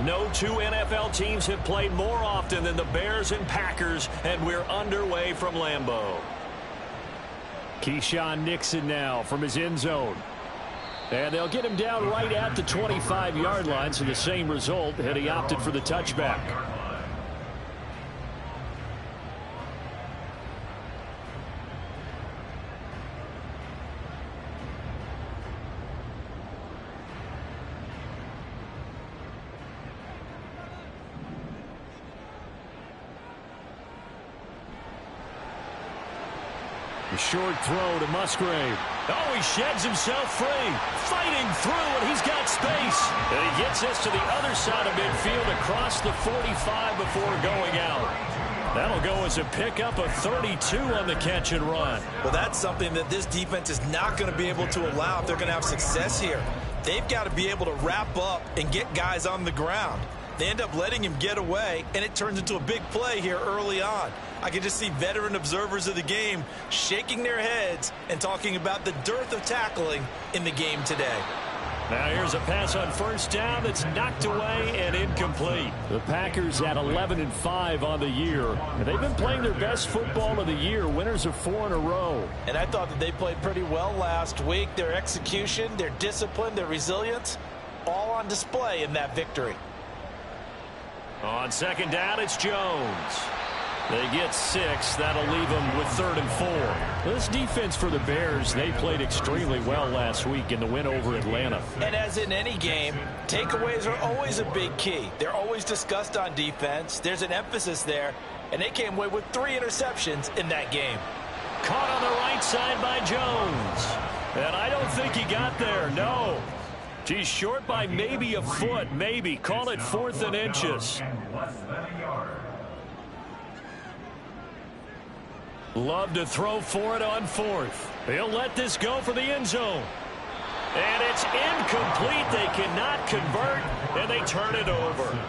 No two NFL teams have played more often than the Bears and Packers, and we're underway from Lambeau. Keyshawn Nixon now from his end zone. And they'll get him down right at the 25-yard line, so the same result, and he opted for the touchback. A short throw to Musgrave. Oh, he sheds himself free. Fighting through, and he's got space. And he gets us to the other side of midfield across the 45 before going out. That'll go as a pickup of 32 on the catch and run. Well, that's something that this defense is not going to be able to allow if they're going to have success here. They've got to be able to wrap up and get guys on the ground. They end up letting him get away, and it turns into a big play here early on. I can just see veteran observers of the game shaking their heads and talking about the dearth of tackling in the game today. Now here's a pass on first down that's knocked away and incomplete. The Packers at 11-5 on the year, and they've been playing their best football of the year, winners of 4 in a row. And I thought that they played pretty well last week. Their execution, their discipline, their resilience, all on display in that victory. On second down, it's Jones. They get 6. That'll leave them with 3rd and 4. This defense for the Bears, they played extremely well last week in the win over Atlanta. And as in any game, takeaways are always a big key. They're always discussed on defense. There's an emphasis there, and they came away with 3 interceptions in that game. Caught on the right side by Jones. And I don't think he got there, no. He's short by maybe a foot, maybe. Call it 4th and inches. Love to throw for it on 4th. He'll let this go for the end zone. And it's incomplete. They cannot convert, and they turn it over.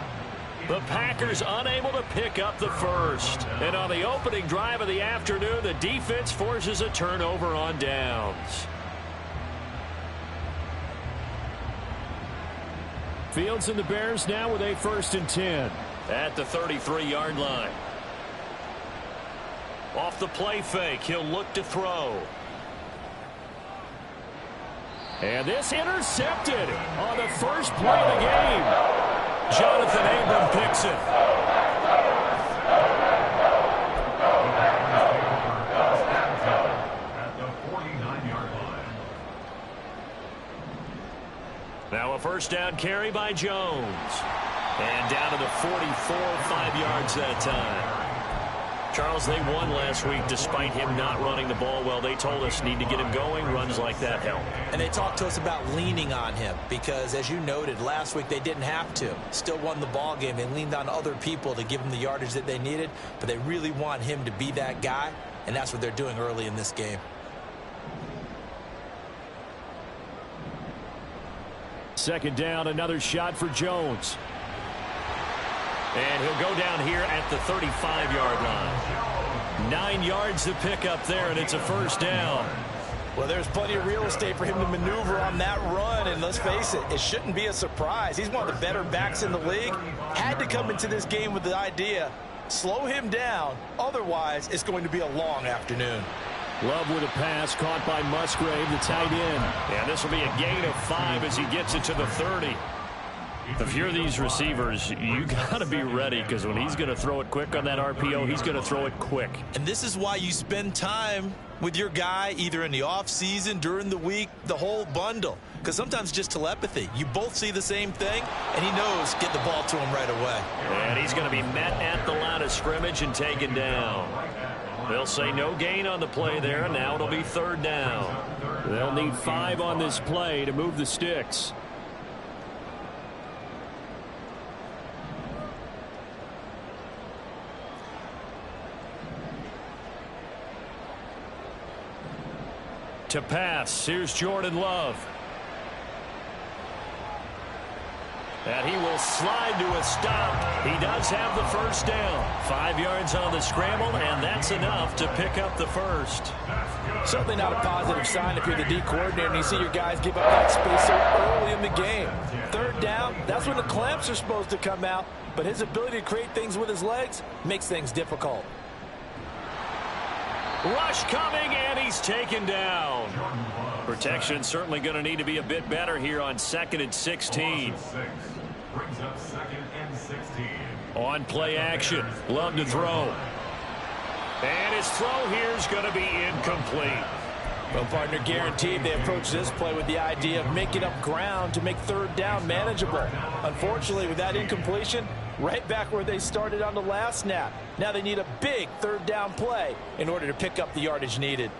The Packers unable to pick up the first. And on the opening drive of the afternoon, the defense forces a turnover on downs. Fields and the Bears now with a 1st and 10. At the 33-yard line. Off the play fake, he'll look to throw. And this intercepted on the first play of the game. Jonathan Abram picks it. Now a first down carry by Jones. And down to the 44, 5 yards that time. Charles, they won last week despite him not running the ball well. They told us need to get him going. Runs like that help. And they talked to us about leaning on him because, as you noted, last week they didn't have to. Still won the ball game. They leaned on other people to give them the yardage that they needed, but they really want him to be that guy, and that's what they're doing early in this game. Second down, another shot for Jones. And he'll go down here at the 35-yard line. 9 yards to pick up there, and it's a first down. Well, there's plenty of real estate for him to maneuver on that run, and let's face it, it shouldn't be a surprise. He's one of the better backs in the league. Had to come into this game with the idea, slow him down, otherwise it's going to be a long afternoon. Love with a pass caught by Musgrave, the tight end. And this will be a gain of 5 as he gets it to the 30. If you're these receivers, you got to be ready because when he's going to throw it quick on that RPO, he's going to throw it quick. And this is why you spend time with your guy either in the offseason, during the week, the whole bundle. Because sometimes just telepathy. You both see the same thing, and he knows get the ball to him right away. And he's going to be met at the line of scrimmage and taken down. They'll say no gain on the play there, and now it'll be 3rd down. They'll need 5 on this play to move the sticks. To pass, here's Jordan Love. And he will slide to a stop. He does have the first down. 5 yards on the scramble, and that's enough to pick up the first. Certainly not a positive sign if you're the D coordinator and you see your guys give up that space so early in the game. 3rd down, that's when the clamps are supposed to come out, but his ability to create things with his legs makes things difficult. Rush coming, and he's taken down. Protection certainly going to need to be a bit better here on 2nd and 16. Brings up 2nd and 16. On play action, Love to throw. And his throw here is going to be incomplete. Well, partner, guaranteed they approach this play with the idea of making up ground to make 3rd down manageable. Unfortunately, with that incompletion, right back where they started on the last snap. Now they need a big 3rd down play in order to pick up the yardage needed.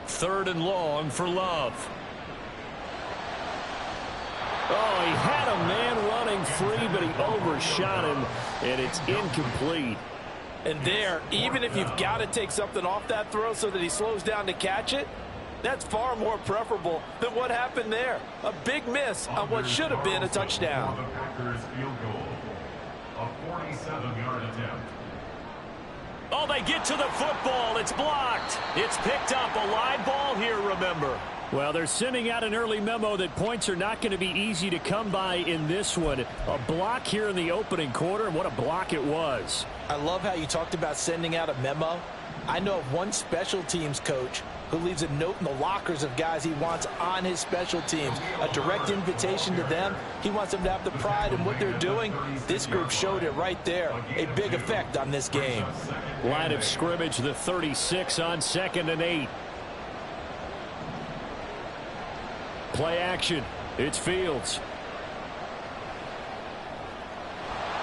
3rd and long for Love. Oh, he had a man running free, but he overshot him, and it's incomplete. And there, even if you've got to take something off that throw so that he slows down to catch it, that's far more preferable than what happened there. A big miss on what should have been a touchdown. The Packers field goal. A 47-yard attempt. Oh, they get to the football. It's blocked. It's picked up. A live ball here, remember. Well, they're sending out an early memo that points are not going to be easy to come by in this one. A block here in the opening quarter, and what a block it was. I love how you talked about sending out a memo. I know of one special teams coach who leaves a note in the lockers of guys he wants on his special teams. A direct invitation to them. He wants them to have the pride in what they're doing. This group showed it right there. A big effect on this game. Line of scrimmage, the 36 on 2nd and 8. Play action. It's Fields.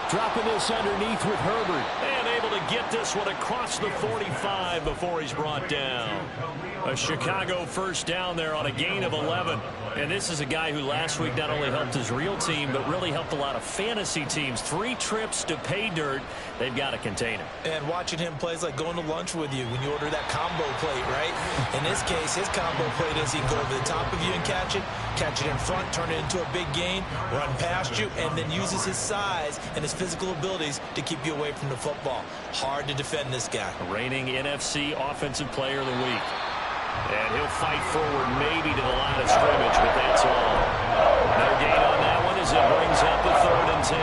Dropping this underneath with Herbert. And able to get this one across the 45 before he's brought down. A Chicago first down there on a gain of 11. And this is a guy who last week not only helped his real team, but really helped a lot of fantasy teams. 3 trips to pay dirt. They've got to contain him. And watching him play is like going to lunch with you when you order that combo plate, right? In this case, his combo plate is he can go over the top of you and catch it in front, turn it into a big gain, run past you, and then uses his size and his physical abilities to keep you away from the football. Hard to defend this guy. Reigning NFC Offensive Player of the Week. And he'll fight forward maybe to the line of scrimmage, but that's all. No gain on that one as it brings up a 3rd and 10.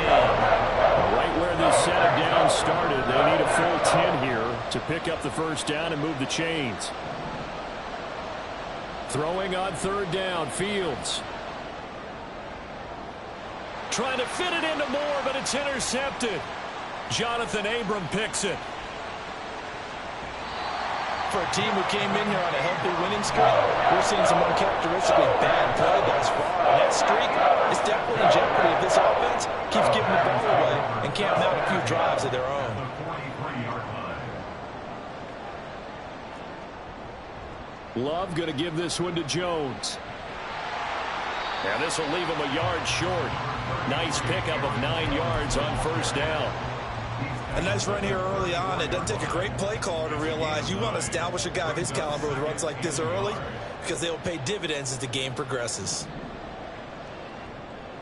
Right where this set of downs started, they need a full 10 here to pick up the first down and move the chains. Throwing on 3rd down, Fields. Trying to fit it into Moore, but it's intercepted. Jonathan Abram picks it. For a team who came in here on a healthy winning streak, we're seeing some uncharacteristically bad play thus far. And that streak is definitely in jeopardy if this offense keeps giving the ball away and can't mount a few drives of their own. Love going to give this one to Jones. And this will leave him a yard short. Nice pickup of 9 yards on first down. A nice run here early on. It doesn't take a great play caller to realize you want to establish a guy of his caliber with runs like this early because they will pay dividends as the game progresses.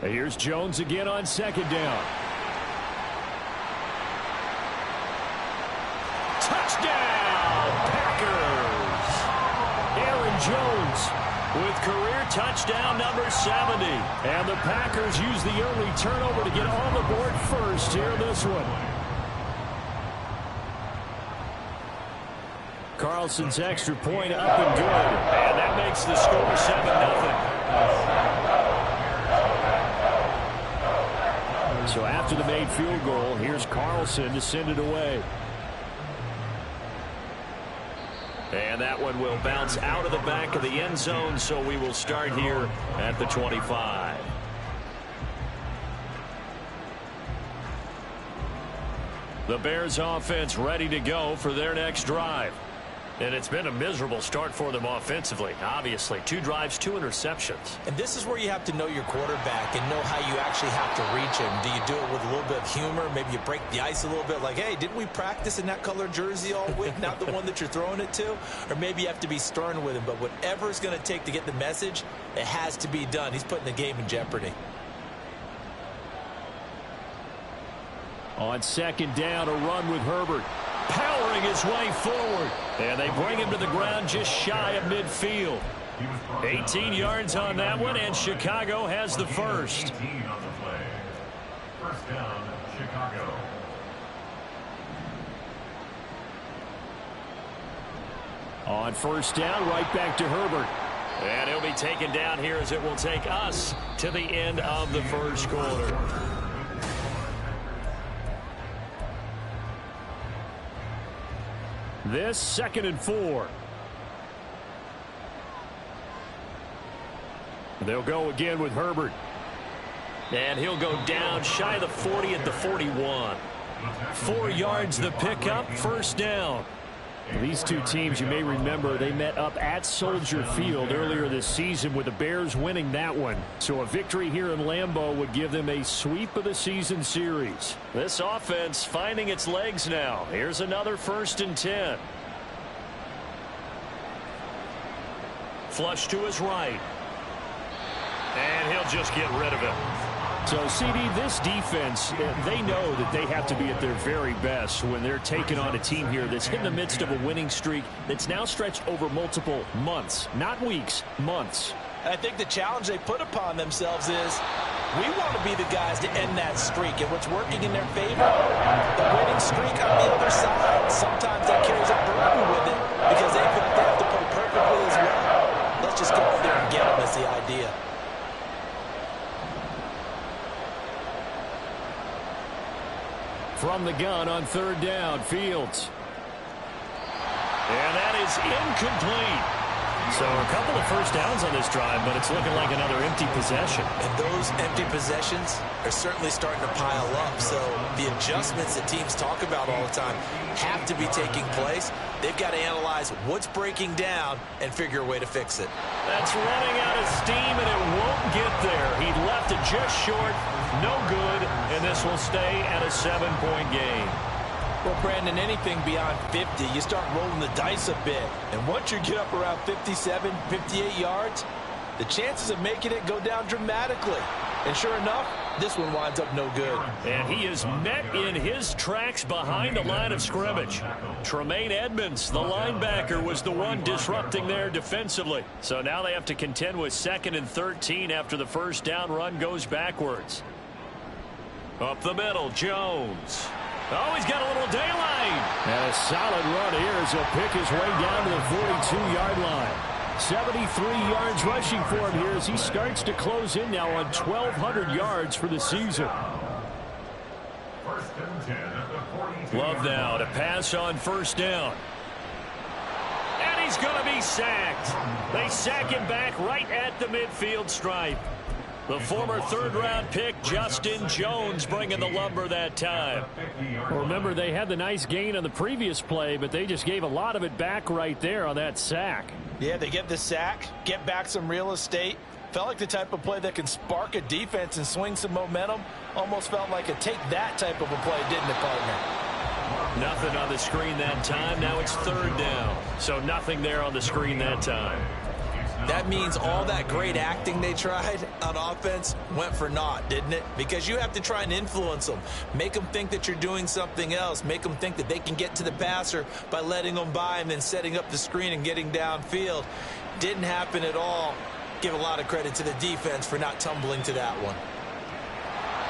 Here's Jones again on 2nd down. Touchdown, Packers! Aaron Jones with career touchdown number 70. And the Packers use the early turnover to get on the board first here in this one. Carlson's extra point up and good. And that makes the score 7-0. So after the made field goal, here's Carlson to send it away. And that one will bounce out of the back of the end zone, so we will start here at the 25. The Bears offense ready to go for their next drive. And it's been a miserable start for them offensively. Obviously, 2 drives, 2 interceptions. And this is where you have to know your quarterback and know how you actually have to reach him. Do you do it with a little bit of humor? Maybe you break the ice a little bit like, hey, didn't we practice in that color jersey all week? Not the one that you're throwing it to? Or maybe you have to be stern with him. But whatever it's going to take to get the message, it has to be done. He's putting the game in jeopardy. On second down, a run with Herbert. Powering his way forward. And they bring him to the ground just shy of midfield. 18 yards on that one, and Chicago has the first. 18 on the play. First down, Chicago. On first down, right back to Herbert. And he'll be taken down here as it will take us to the end of the first quarter. This 2nd and 4. They'll go again with Herbert. And he'll go down shy of the 40 at the 41. 4 yards the pickup, first down. These two teams, you may remember, they met up at Soldier Field earlier this season with the Bears winning that one. So a victory here in Lambeau would give them a sweep of the season series. This offense finding its legs now. Here's another 1st and 10. Flush to his right. And he'll just get rid of it. So, CD, this defense, they know that they have to be at their very best when they're taking on a team here that's in the midst of a winning streak that's now stretched over multiple months, not weeks, months. I think the challenge they put upon themselves is we want to be the guys to end that streak. And what's working in their favor, the winning streak on the other side. Sometimes that carries a burden with it because they feel like they have to play perfectly as well. Let's just go out there and get them is the idea. From the gun on 3rd down, Fields. And that is incomplete. So a couple of first downs on this drive, but it's looking like another empty possession. And those empty possessions are certainly starting to pile up. So the adjustments that teams talk about all the time have to be taking place. They've got to analyze what's breaking down and figure a way to fix it. That's running out of steam, and it won't get there. He left it just short. No good, and this will stay at a 7-point game. Well, Brandon, anything beyond 50, you start rolling the dice a bit. And once you get up around 57, 58 yards, the chances of making it go down dramatically. And sure enough, this one winds up no good. And he is met in his tracks behind the line of scrimmage. Tremaine Edmonds, the linebacker, was the one disrupting there defensively. So now they have to contend with 2nd and 13 after the first down run goes backwards. Up the middle, Jones. Oh, he's got a little daylight. And a solid run here as he'll pick his way down to the 42-yard line. 73 yards rushing for him here as he starts to close in now on 1,200 yards for the season. First and 10 at the 42. Love now to pass on first down. And he's going to be sacked. They sack him back right at the midfield stripe. The former 3rd-round pick, Justin Jones, bringing the lumber that time. Well, remember, they had the nice gain on the previous play, but they just gave a lot of it back right there on that sack. Yeah, they get the sack, get back some real estate. Felt like the type of play that can spark a defense and swing some momentum. Almost felt like a take-that type of a play, didn't it, partner? Nothing on the screen that time. Now it's 3rd down. So nothing there on the screen that time. That means all that great acting they tried on offense went for naught, didn't it? Because you have to try and influence them. Make them think that you're doing something else. Make them think that they can get to the passer by letting them by and then setting up the screen and getting downfield. Didn't happen at all. Give a lot of credit to the defense for not tumbling to that one.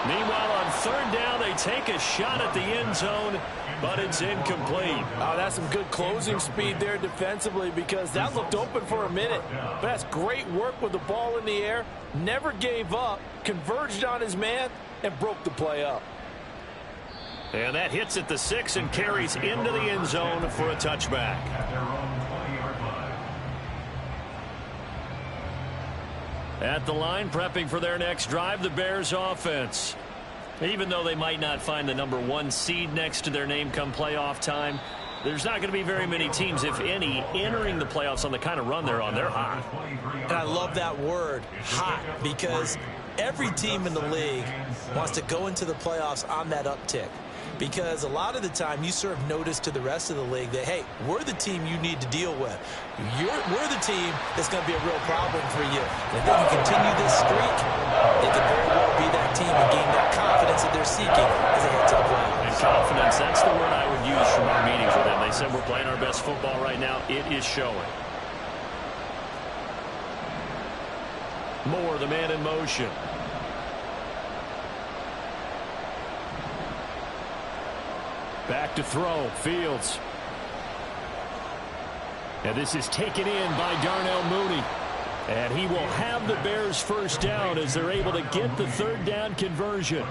Meanwhile, on 3rd down, they take a shot at the end zone, but it's incomplete. Oh, that's some good closing speed there defensively because that looked open for a minute. But that's great work with the ball in the air. Never gave up, converged on his man, and broke the play up. And that hits at the 6 and carries into the end zone for a touchback. At their own 20-yard line. At the line, prepping for their next drive, the Bears offense. Even though they might not find the #1 seed next to their name come playoff time, there's not going to be very many teams, if any, entering the playoffs on the kind of run they're on. They're hot. And I love that word, hot, because every team in the league wants to go into the playoffs on that uptick. Because a lot of the time you serve notice to the rest of the league that, hey, we're the team you need to deal with. We're the team that's going to be a real problem for you. And if they can continue this streak, they could very well be that team and gain that confidence that they're seeking as they head to the playoffs. And confidence, that's the word I would use from our meetings with them. They said we're playing our best football right now. It is showing. Moore, the man in motion. Back to throw, Fields. And this is taken in by Darnell Mooney. And he will have the Bears first down as they're able to get the third down conversion.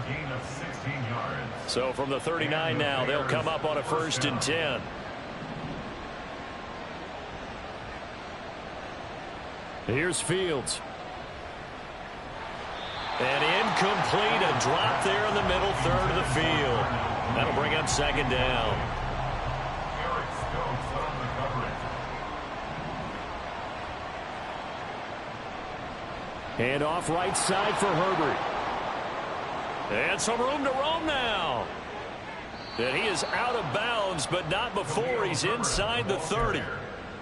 So from the 39 now, they'll come up on a 1st and 10. Here's Fields. And incomplete, a drop there in the middle third of the field. That'll bring up 2nd down. Hand off right side for Herbert. And some room to roam now. And he is out of bounds, but not before he's inside the 30.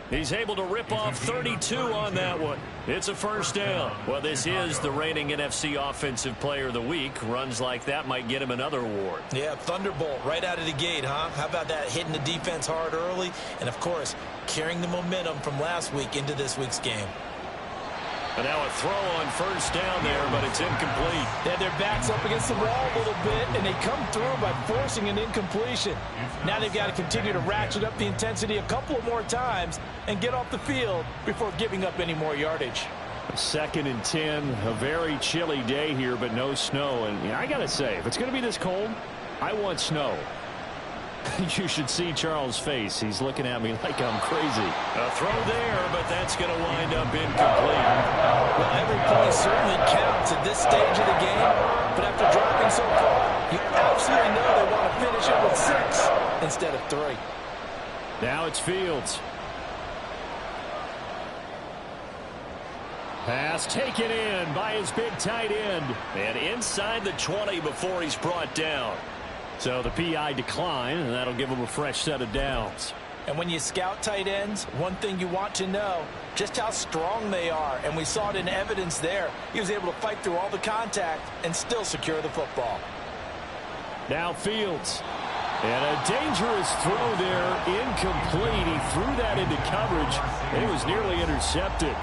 He's able to rip off 32 on that one. It's a 1st down. Well, this is the reigning NFC Offensive Player of the Week. Runs like that might get him another award. Yeah, Thunderbolt right out of the gate, huh? How about that, hitting the defense hard early? And, of course, carrying the momentum from last week into this week's game. And now a throw on 1st down there, but it's incomplete. They had their backs up against the wall a little bit, and they come through by forcing an incompletion. Now they've got to continue to ratchet up the intensity a couple of more times and get off the field before giving up any more yardage. 2nd and 10, a very chilly day here, but no snow. And I got to say, if it's going to be this cold, I want snow. You should see Charles' face. He's looking at me like I'm crazy. A throw there, but that's going to wind up incomplete. Well, every point certainly counts at this stage of the game, but after dropping so far, you absolutely know they want to finish it with 6 instead of 3. Now it's Fields. Pass taken in by his big tight end. And inside the 20 before he's brought down. So the PI decline, and that'll give him a fresh set of downs. And when you scout tight ends, one thing you want to know, just how strong they are. And we saw it in evidence there. He was able to fight through all the contact and still secure the football. Now Fields. And a dangerous throw there, incomplete. He threw that into coverage, and it was nearly intercepted.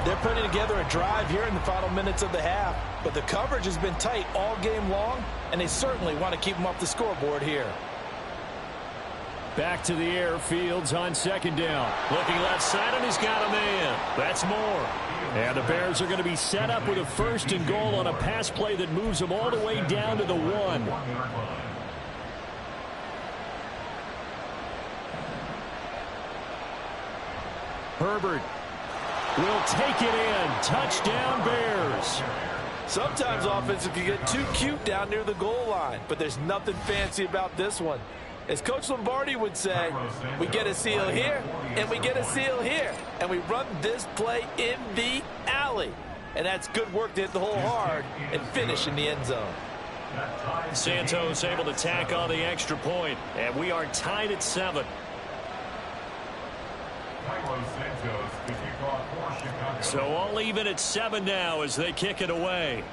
They're putting together a drive here in the final minutes of the half, but the coverage has been tight all game long, and they certainly want to keep them off the scoreboard here. Back to the air, Fields on 2nd down. Looking left side, and he's got a man. That's Moore. And the Bears are going to be set up with a 1st and goal on a pass play that moves them all the way down to the 1. Herbert will take it in. Touchdown, Bears. Sometimes offense can get too cute down near the goal line, but there's nothing fancy about this one. As Coach Lombardi would say, we get a seal here, and we get a seal here, and we run this play in the alley. And that's good work to hit the hole hard and finish in the end zone. Santos able to tack on the extra point, and we are tied at 7. So all even at 7 now as they kick it away.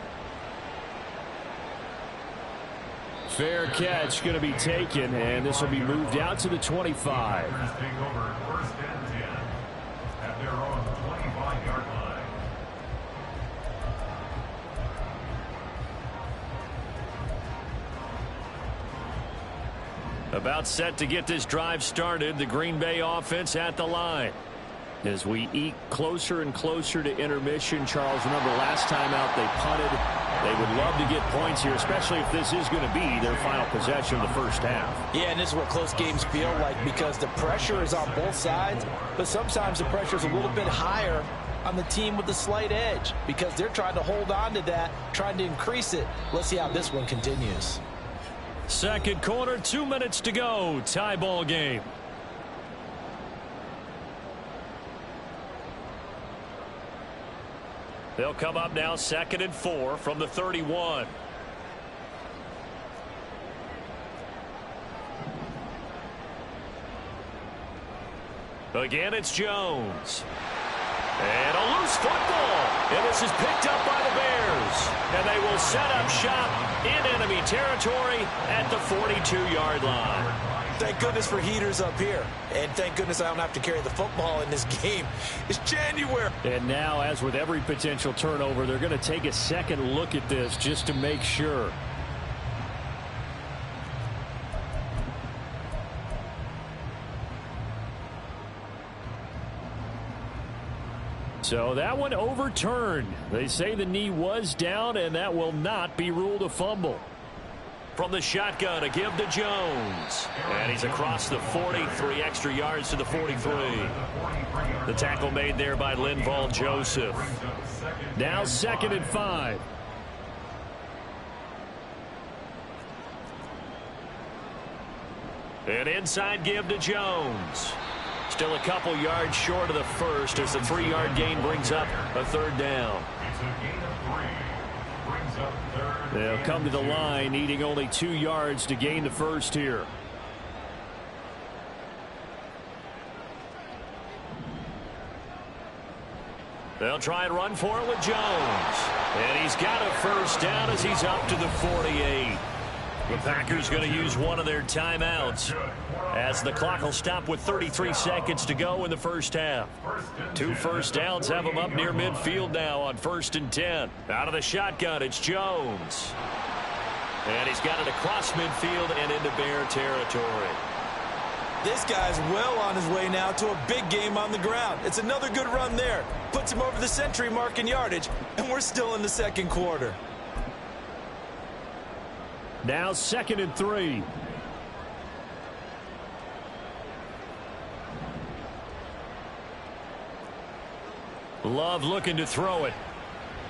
Fair catch going to be taken, and this will be moved out to the 25. About set to get this drive started, the Green Bay offense at the line. As we eke closer and closer to intermission, Charles, remember last time out they punted. They would love to get points here, especially if this is going to be their final possession of the first half. Yeah, and this is what close games feel like because the pressure is on both sides, but sometimes the pressure is a little bit higher on the team with the slight edge because they're trying to hold on to that, trying to increase it. Let's see how this one continues. Second quarter, 2 minutes to go. Tie ball game. They'll come up now 2nd and 4 from the 31. Again, it's Jones. And a loose football. And this is picked up by the Bears. And they will set up shop in enemy territory at the 42-yard line. Thank goodness for heaters up here. And thank goodness I don't have to carry the football in this game. It's January. And now, as with every potential turnover, they're going to take a second look at this just to make sure. So that one overturned. They say the knee was down, and that will not be ruled a fumble. From the shotgun, a give to Jones. And he's across the 43 extra yards to the 43. The tackle made there by Linval Joseph. Now 2nd and 5. An inside give to Jones. Still a couple yards short of the first as the 3-yard gain brings up a 3rd down. They'll come to the line needing only 2 yards to gain the first here. They'll try and run for it with Jones. And he's got a first down as he's up to the 48. The Packers going to use one of their timeouts as the clock will stop with 33 seconds to go in the first half. 2 first downs have them up near midfield now on 1st and 10. Out of the shotgun, it's Jones. And he's got it across midfield and into Bear territory. This guy's well on his way now to a big game on the ground. It's another good run there. Puts him over the century mark in yardage, and we're still in the 2nd quarter. Now 2nd and 3. Love looking to throw it.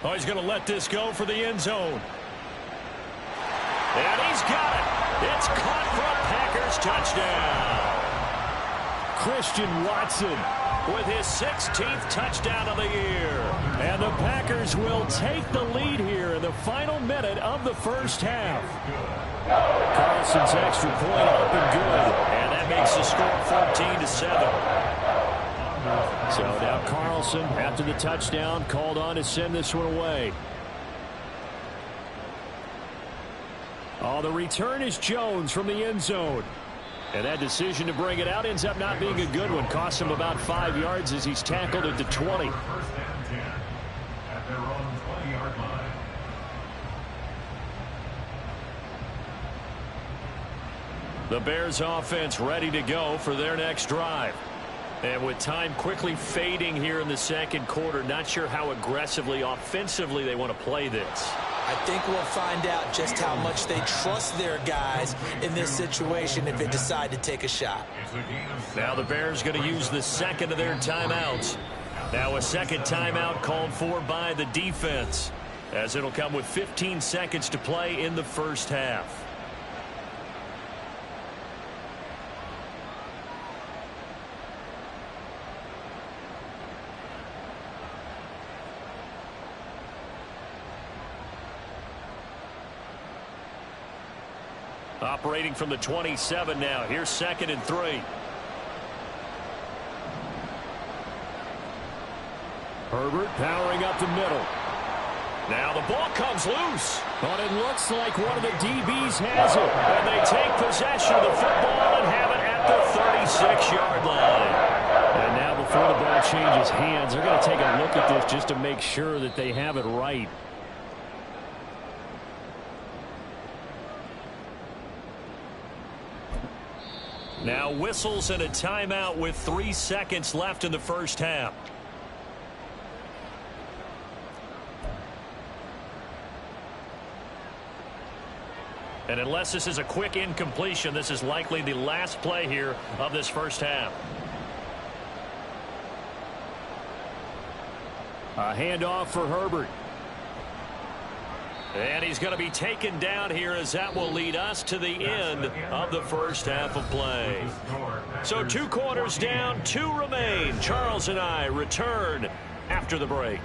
Oh, he's going to let this go for the end zone. And he's got it. It's caught for a Packers touchdown. Christian Watson with his 16th touchdown of the year. And the Packers will take the lead here in the final minute of the first half. Carlson's extra point up and good. And that makes the score 14-7. So now Carlson, after the touchdown, called on to send this one away. Oh, the return is Jones from the end zone. And that decision to bring it out ends up not being a good one. Costs him about 5 yards as he's tackled at the 20. The Bears offense ready to go for their next drive. And with time quickly fading here in the 2nd quarter, not sure how aggressively, offensively they want to play this. I think we'll find out just how much they trust their guys in this situation if they decide to take a shot. Now the Bears going to use the 2nd of their timeouts. Now a 2nd timeout called for by the defense, as it'll come with 15 seconds to play in the first half. Operating from the 27 now. Here's 2nd and 3. Herbert powering up the middle. Now the ball comes loose. But it looks like one of the DBs has it. And they take possession of the football and have it at the 36-yard line. And now before the ball changes hands, they're going to take a look at this just to make sure that they have it right. Now whistles and a timeout with 3 seconds left in the first half. And unless this is a quick incompletion, this is likely the last play here of this first half. A handoff for Herbert. And he's going to be taken down here as that will lead us to the end of the first half of play. So 2 quarters down, 2 remain. Charles and I return after the break.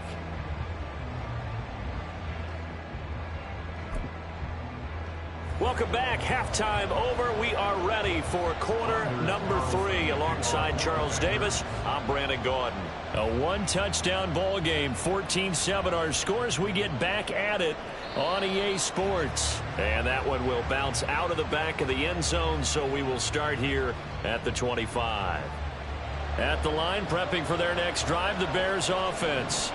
Welcome back. Halftime over. We are ready for quarter number 3. Alongside Charles Davis, I'm Brandon Gaudin. A one-touchdown ball game, 14-7 our scores. We get back at it on EA Sports. And that one will bounce out of the back of the end zone, so we will start here at the 25. At the line, prepping for their next drive, the Bears offense.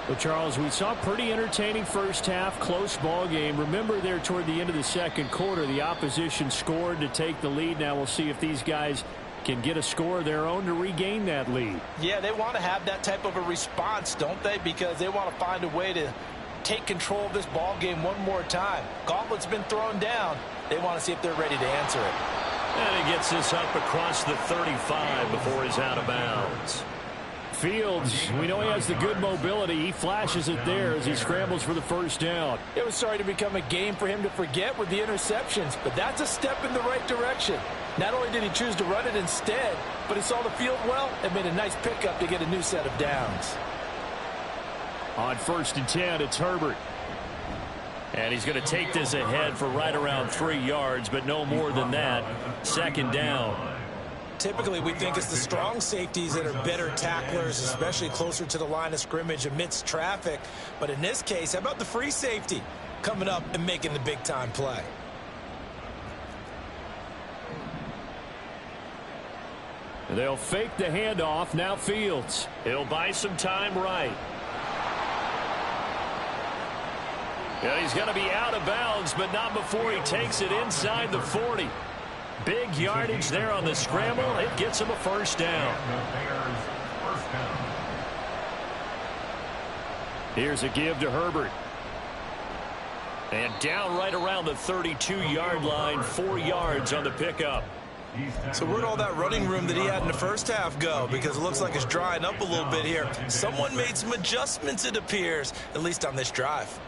Well, Charles, we saw a pretty entertaining first half, close ball game. Remember there toward the end of the second quarter, the opposition scored to take the lead. Now we'll see if these guys can get a score of their own to regain that lead. Yeah, they want to have that type of a response, don't they? Because they want to find a way to take control of this ball game one more time. Gauntlet's been thrown down. They want to see if they're ready to answer it. And he gets this up across the 35 before he's out of bounds. Fields, we know he has the good mobility. He flashes it there as he scrambles for the first down. It was starting to become a game for him to forget with the interceptions, but that's a step in the right direction. Not only did he choose to run it instead, but he saw the field well and made a nice pickup to get a new set of downs. On 1st and 10, it's Herbert. And he's going to take this ahead for right around 3 yards, but no more than that. 2nd down. Typically, we think it's the strong safeties that are better tacklers, especially closer to the line of scrimmage amidst traffic. But in this case, how about the free safety coming up and making the big-time play? They'll fake the handoff. Now Fields. He'll buy some time right. Yeah, he's going to be out of bounds, but not before he takes it inside the 40. Big yardage there on the scramble. It gets him a first down. Here's a give to Herbert. And down right around the 32-yard line, 4 yards on the pickup. So where'd all that running room that he had in the first half go? Because it looks like it's drying up a little bit here. Someone made some adjustments, it appears, at least on this drive.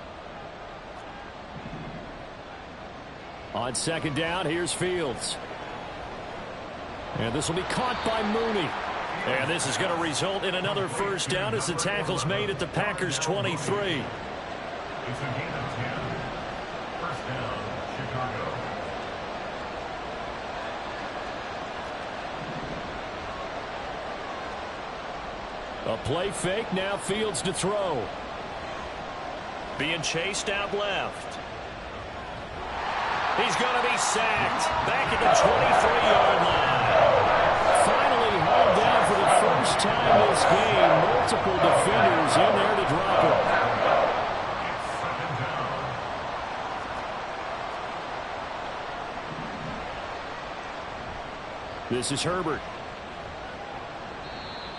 On 2nd down, here's Fields. And this will be caught by Mooney. And this is going to result in another first down as the tackle's made at the Packers' 23. It's a gain of 10. First down, Chicago. A play fake, now Fields to throw. Being chased out left. He's going to be sacked back at the 23-yard line. Finally hauled down for the first time this game. Multiple defenders in there to drop him. This is Herbert.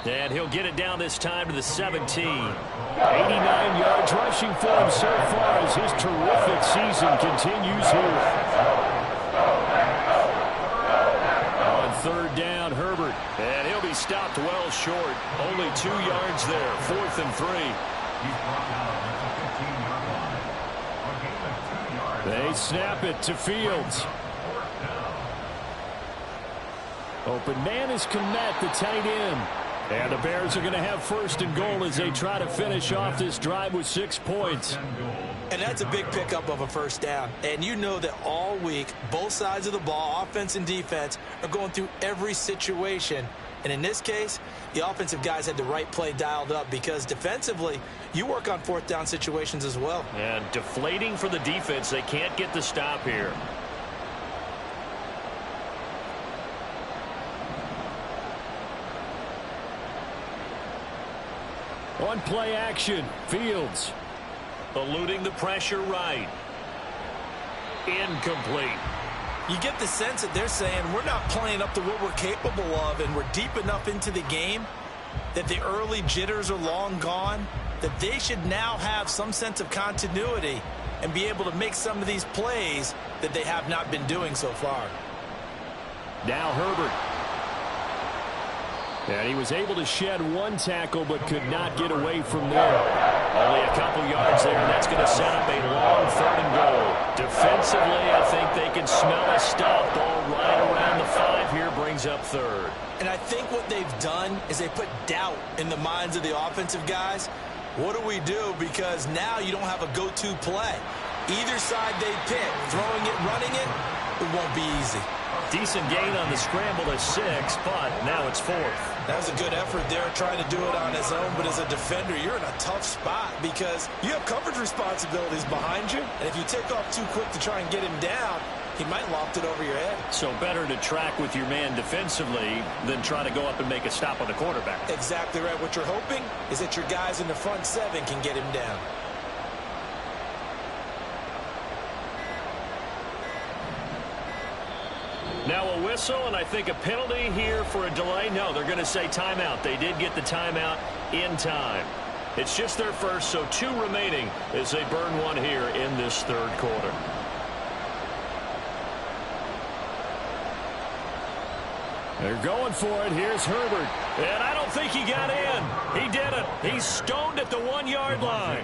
And he'll get it down this time to the 17. 89 yards rushing for him so far as his terrific season continues here. On 3rd down, Herbert. And he'll be stopped well short. Only 2 yards there. 4th and 3. He's brought down at the 15-yard line. A gain of 2 yards. They snap it to Fields. Open man is Kmet, the tight end. And the Bears are going to have 1st and goal as they try to finish off this drive with 6 points. And that's a big pickup of a first down. And you know that all week, both sides of the ball, offense and defense, are going through every situation. And in this case, the offensive guys had the right play dialed up because defensively, you work on 4th down situations as well. And deflating for the defense. They can't get the stop here. On play action, Fields. Eluding the pressure right. Incomplete. You get the sense that they're saying we're not playing up to what we're capable of, and we're deep enough into the game that the early jitters are long gone, that they should now have some sense of continuity and be able to make some of these plays that they have not been doing so far. Now Herbert. And he was able to shed 1 tackle but could not get away from there. Only a couple yards there, and that's going to set up a long 3rd and goal. Defensively, I think they can smell a stop. Ball right around the 5 here, brings up 3rd. And I think what they've done is they put doubt in the minds of the offensive guys. What do we do? Because now you don't have a go-to play. Either side they pick, throwing it, running it, it won't be easy. Decent gain on the scramble to 6, but now it's 4th. That was a good effort there, trying to do it on his own, but as a defender, you're in a tough spot because you have coverage responsibilities behind you, and if you take off too quick to try and get him down, he might loft it over your head. So better to track with your man defensively than try to go up and make a stop on the quarterback. Exactly right. What you're hoping is that your guys in the front 7 can get him down. Now a whistle, and I think a penalty here for a delay. No, they're going to say timeout. They did get the timeout in time. It's just their first, so 2 remaining as they burn one here in this 3rd quarter. They're going for it. Here's Herbert. And I don't think he got in. He didn't. He's stoned at the 1-yard line.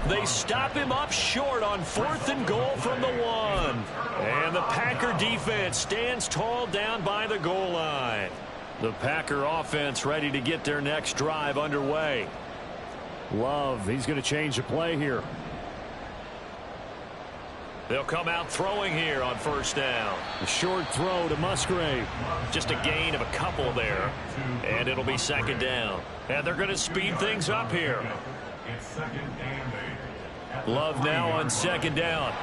They stop him up short on 4th and goal from the 1. And the Packer defense stands tall down by the goal line. The Packer offense ready to get their next drive underway. Love, he's going to change the play here. They'll come out throwing here on 1st down. A short throw to Musgrave. Just a gain of a couple there. And it'll be 2nd down. And they're going to speed things up here. Love now on 2nd down.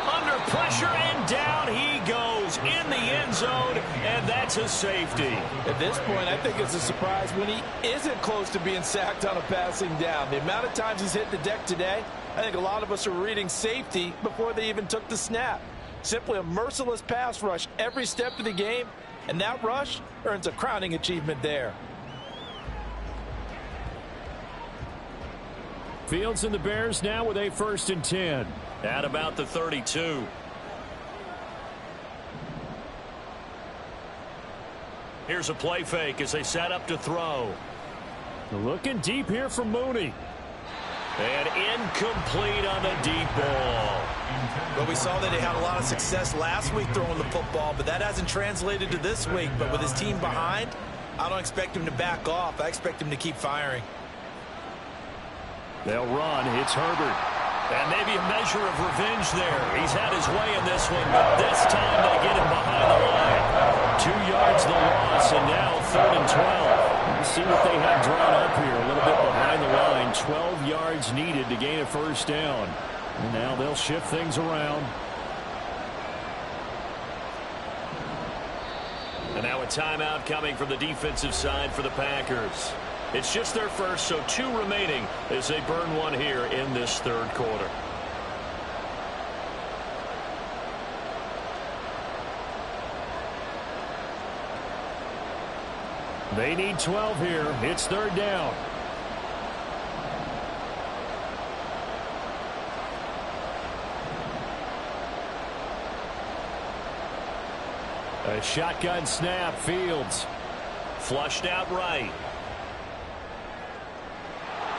Under pressure, and down he goes in the end zone, and that's a safety. At this point, I think it's a surprise when he isn't close to being sacked on a passing down. The amount of times he's hit the deck today, I think a lot of us are reading safety before they even took the snap. Simply a merciless pass rush every step of the game, and that rush earns a crowning achievement there. Fields and the Bears now with a 1st and 10. At about the 32. Here's a play fake as they set up to throw. Looking deep here from Mooney. And incomplete on the deep ball. Well, we saw that he had a lot of success last week throwing the football, but that hasn't translated to this week. But with his team behind, I don't expect him to back off. I expect him to keep firing. They'll run. It's Herbert. And maybe a measure of revenge there. He's had his way in this one, but this time they get him behind the line. 2 yards the loss, and now 3rd and 12. Let's see what they have drawn up here. A little bit behind the line. 12 yards needed to gain a 1st down. And now they'll shift things around. And now a timeout coming from the defensive side for the Packers. It's just their first, so 2 remaining as they burn one here in this 3rd quarter. They need 12 here. It's 3rd down. A shotgun snap. Fields flushed out right.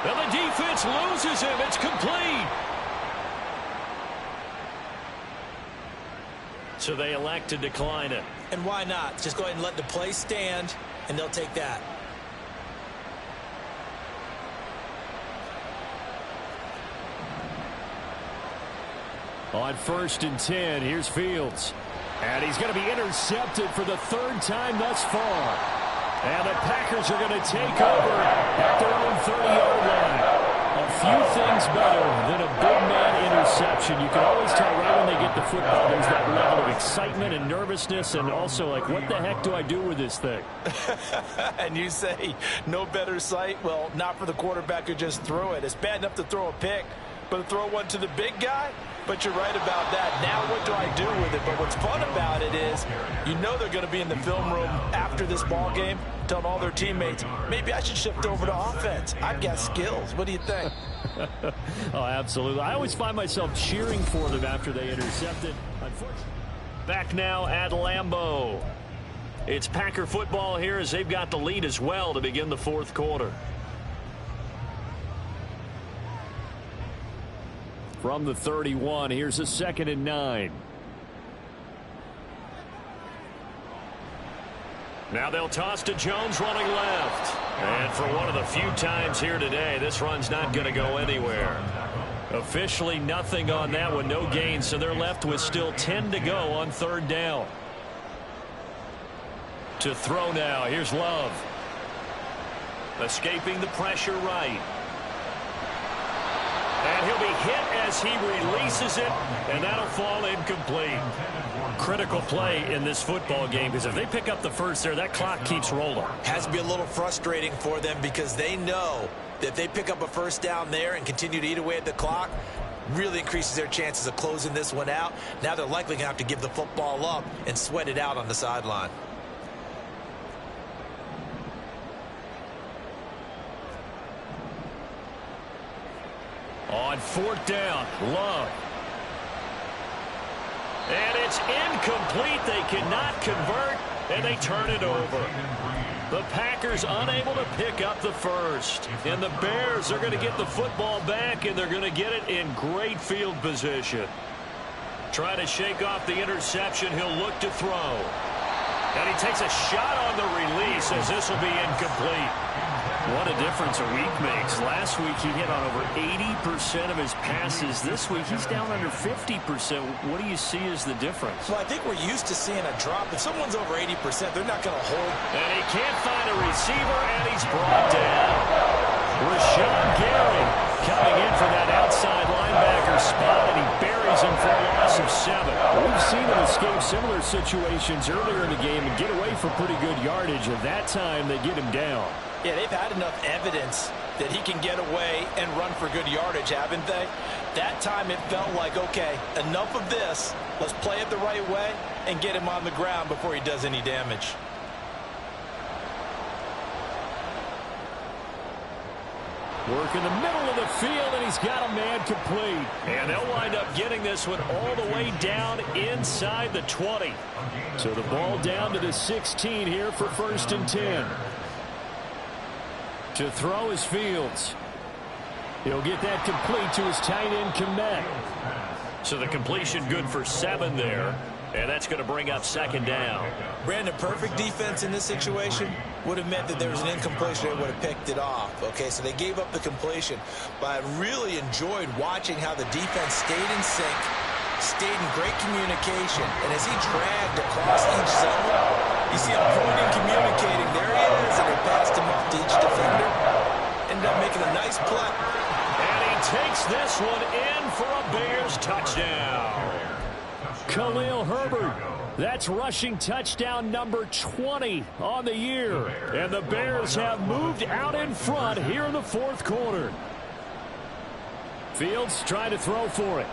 And the defense loses him. It's complete. So they elect to decline it. And why not? Just go ahead and let the play stand, and they'll take that. On 1st and 10, here's Fields. And he's going to be intercepted for the 3rd time thus far. And the Packers are going to take over at their own 30-yard line. A few things better than a big man interception. You can always tell right when they get the football, there's that level of excitement and nervousness, and also like, what the heck do I do with this thing? And you say no better sight? Well, not for the quarterback who just threw it. It's bad enough to throw a pick, but to throw one to the big guy? But you're right about that. Now what do I do with it? But what's fun about it is you know they're going to be in the film room after this ball game telling all their teammates, maybe I should shift over to offense. I've got skills. What do you think? Oh, absolutely. I always find myself cheering for them after they intercept it. Unfortunately. Back now at Lambeau. It's Packer football here as they've got the lead as well to begin the 4th quarter. From the 31, here's a 2nd and 9. Now they'll toss to Jones running left. And for one of the few times here today, this run's not going to go anywhere. Officially nothing on that one, no gain, so they're left with still 10 to go on third down. To throw now, here's Love. Escaping the pressure right. And he'll be hit as he releases it, and that'll fall incomplete. Critical play in this football game, because if they pick up the first there, that clock keeps rolling. Has to be a little frustrating for them because they know that if they pick up a first down there and continue to eat away at the clock, really increases their chances of closing this one out. Now they're likely going to have to give the football up and sweat it out on the sideline. On fourth down, Love. And it's incomplete. They cannot convert, and they turn it over. The Packers unable to pick up the first. And the Bears are going to get the football back, and they're going to get it in great field position. Try to shake off the interception. He'll look to throw. And he takes a shot on the release as this will be incomplete. What a difference a week makes. Last week he hit on over 80% of his passes. This week he's down under 50%. What do you see as the difference? Well, I think we're used to seeing a drop. If someone's over 80%, they're not going to hold. And he can't find a receiver, and he's brought down. Rashawn Gary coming in for that outside linebacker spot, and he buries him for a loss of 7. We've seen him escape similar situations earlier in the game and get away for pretty good yardage, and that time they get him down. Yeah, they've had enough evidence that he can get away and run for good yardage, haven't they? That time it felt like, okay, enough of this. Let's play it the right way and get him on the ground before he does any damage. Work in the middle of the field, and he's got a man complete. And they'll wind up getting this one all the way down inside the 20. So the ball down to the 16 here for 1st and 10. To throw is Fields. He'll get that complete to his tight end, Kmet. So the completion good for 7 there. And that's going to bring up 2nd down. Brandon, perfect defense in this situation would have meant that there was an incompletion. They would have picked it off. Okay, so they gave up the completion. But I really enjoyed watching how the defense stayed in sync, stayed in great communication. And as he dragged across each zone, you see him pointing, communicating. There he is, and they passed him off to each defender. Ended up making a nice play. And he takes this one in for a Bears touchdown. Khalil Herbert. That's rushing touchdown number 20 on the year. And the Bears have moved out in front here in the 4th quarter. Fields trying to throw for it.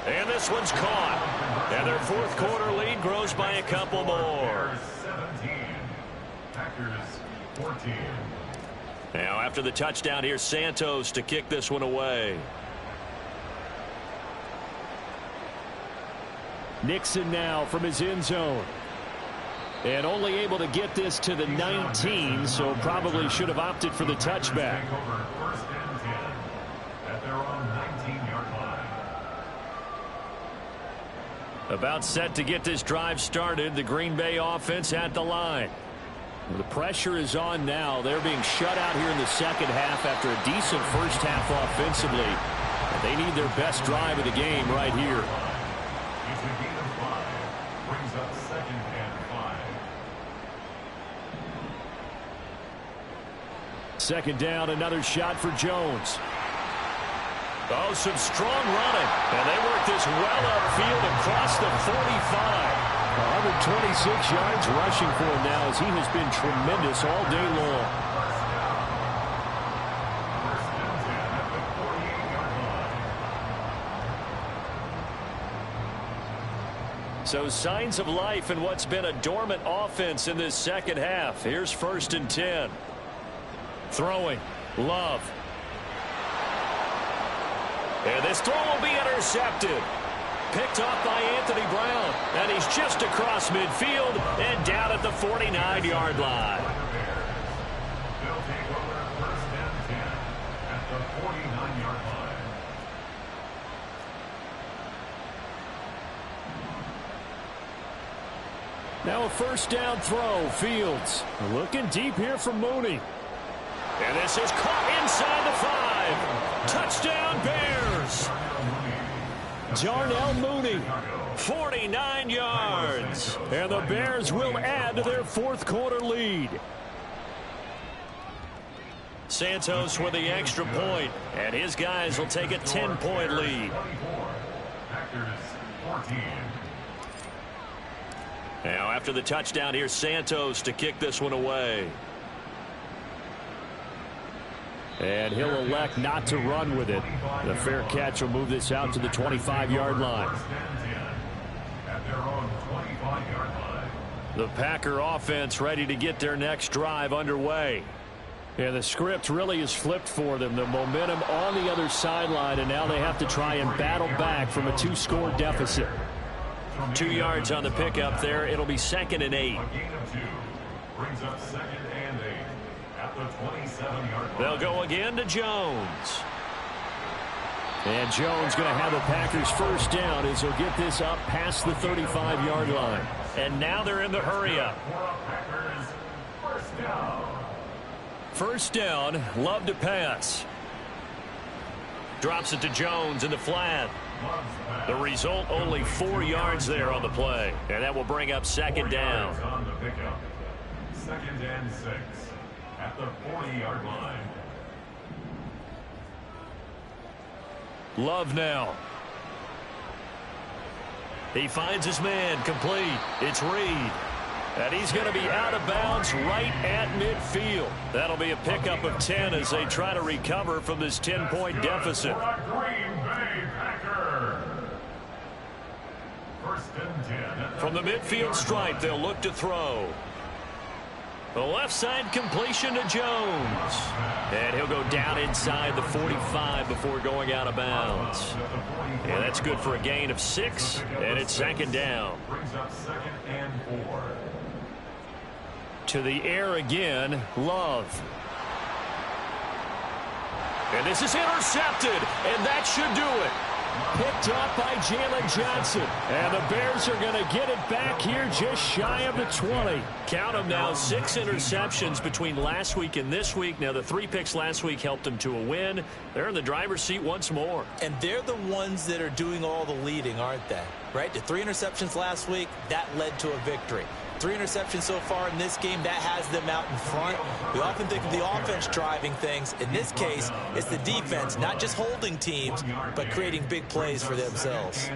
And this one's caught. And their 4th quarter lead grows by a couple more. 17. Packers 14. Now after the touchdown, here's Santos to kick this one away. Nixon now from his end zone. And only able to get this to the 19, so probably should have opted for the touchback. Over 1st and 10 at their own 19-yard line. About set to get this drive started. The Green Bay offense at the line. The pressure is on now. They're being shut out here in the second half after a decent first half offensively. And they need their best drive of the game right here. It's a gain of 5. Brings up 2nd and 5. 2nd down, another shot for Jones. Oh, some strong running. And they work this well upfield across the 45. 126 yards rushing for him now as he has been tremendous all day long. So signs of life in what's been a dormant offense in this second half. Here's 1st and 10. Throwing. Love. And this throw will be intercepted. Picked off by Anthony Brown. And he's just across midfield and down at the 49-yard line. They'll take over 1st and 10 at the 49-yard line. Now a 1st down throw. Fields looking deep here for Mooney. And this is caught inside the 5. Touchdown, Bears. Darnell Mooney, 49 yards. And the Bears will add to their fourth quarter lead. Santos with the extra point, and his guys will take a 10-point lead. Now after the touchdown, here's Santos to kick this one away. And he'll elect not to run with it. The fair catch will move this out to the 25-yard line. The Packer offense ready to get their next drive underway. Yeah, the script really is flipped for them. The momentum on the other sideline, and now they have to try and battle back from a 2-score deficit. 2 yards on the pickup there. It'll be 2nd and 8. Brings up 2nd and 8 at the 27-yard line. They'll go again to Jones. And Jones going to have the Packers first down as he'll get this up past the 35-yard line. And now they're in the hurry-up. First down, Love to pass. Drops it to Jones in the flat. The result, only 4 yards there on the play. And that will bring up 2nd down. 2nd and 6 at the 40-yard line. Love now. He finds his man, complete. It's Reed. And he's going to be out of bounds right at midfield. That'll be a pickup of 10 as they try to recover from this 10-point deficit. From the midfield stripe, they'll look to throw. The left side completion to Jones. And he'll go down inside the 45 before going out of bounds. And that's good for a gain of 6, and it's 2nd down. Brings up 2nd and 4. To the air again, Love. And this is intercepted, and that should do it. Picked up by Jalen Johnson. And the Bears are going to get it back here just shy of the 20. Count them now, 6 interceptions between last week and this week. Now, the 3 picks last week helped them to a win. They're in the driver's seat once more. And they're the ones that are doing all the leading, aren't they? Right? The 3 interceptions last week, that led to a victory. 3 interceptions so far in this game, that has them out in front. We often think of the offense driving things. In this case, it's the defense, not just holding teams, but creating big plays for themselves.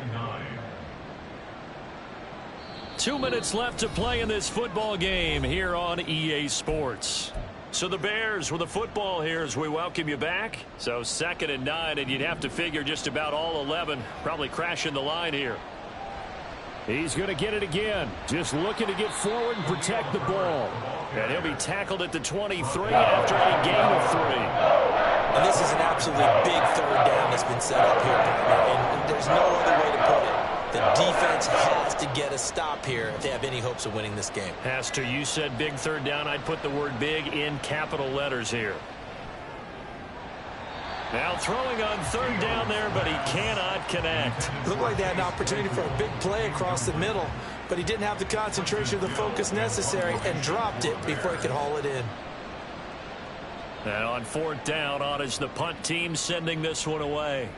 2 minutes left to play in this football game here on EA Sports. So the Bears with the football here as we welcome you back. So 2nd and 9, and you'd have to figure just about all 11 probably crashing the line here. He's going to get it again. Just looking to get forward and protect the ball. And he'll be tackled at the 23 after a gain of 3. And this is an absolutely big 3rd down that's been set up here. And there's no other way to put it. The defense has to get a stop here if they have any hopes of winning this game. Has to. You said big 3rd down. I'd put the word big in capital letters here. Now throwing on 3rd down there, but he cannot connect. Looked like they had an opportunity for a big play across the middle, but he didn't have the concentration or the focus necessary and dropped it before he could haul it in. And on 4th down, on is the punt team sending this one away.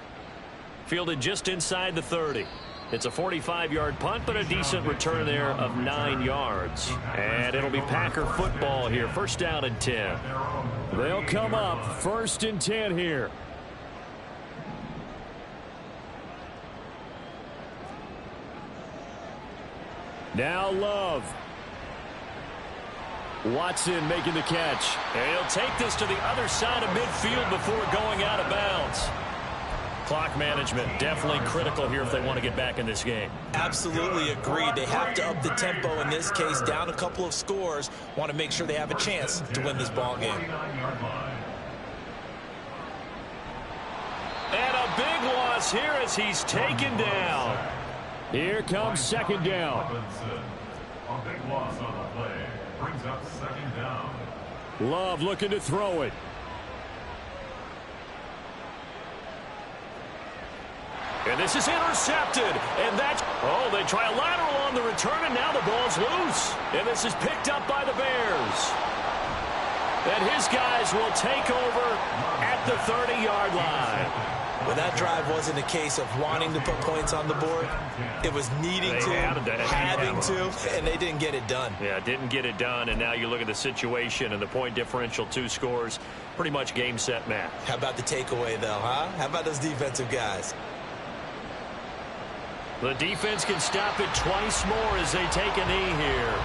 Fielded just inside the 30. It's a 45-yard punt, but a decent return there of 9 yards. And it'll be Packer football here. First down and 10. They'll come up 1st and 10 here. Now Love. Watson making the catch. And he'll take this to the other side of midfield before going out of bounds. Clock management definitely critical here if they want to get back in this game. Absolutely agreed. They have to up the tempo in this case, down a couple of scores. Want to make sure they have a chance to win this ball game. And a big loss here as he's taken down. Here comes 2nd down. A big loss on the play. Brings up 2nd down. Love looking to throw it. And this is intercepted. And that's... Oh, they try a lateral on the return, and now the ball's loose. And this is picked up by the Bears. And his guys will take over at the 30-yard line. Well, that drive wasn't a case of wanting to put points on the board. It was needing to, having to, and they didn't get it done. Yeah, didn't get it done, and now you look at the situation and the point differential, 2 scores, pretty much game, set, match. How about the takeaway, though, huh? How about those defensive guys? The defense can stop it twice more as they take a knee here.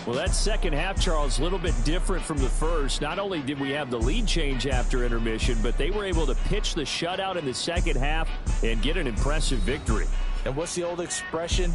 Well, that second half, Charles, a little bit different from the first. Not only did we have the lead change after intermission, but they were able to pitch the shutout in the second half and get an impressive victory. And what's the old expression?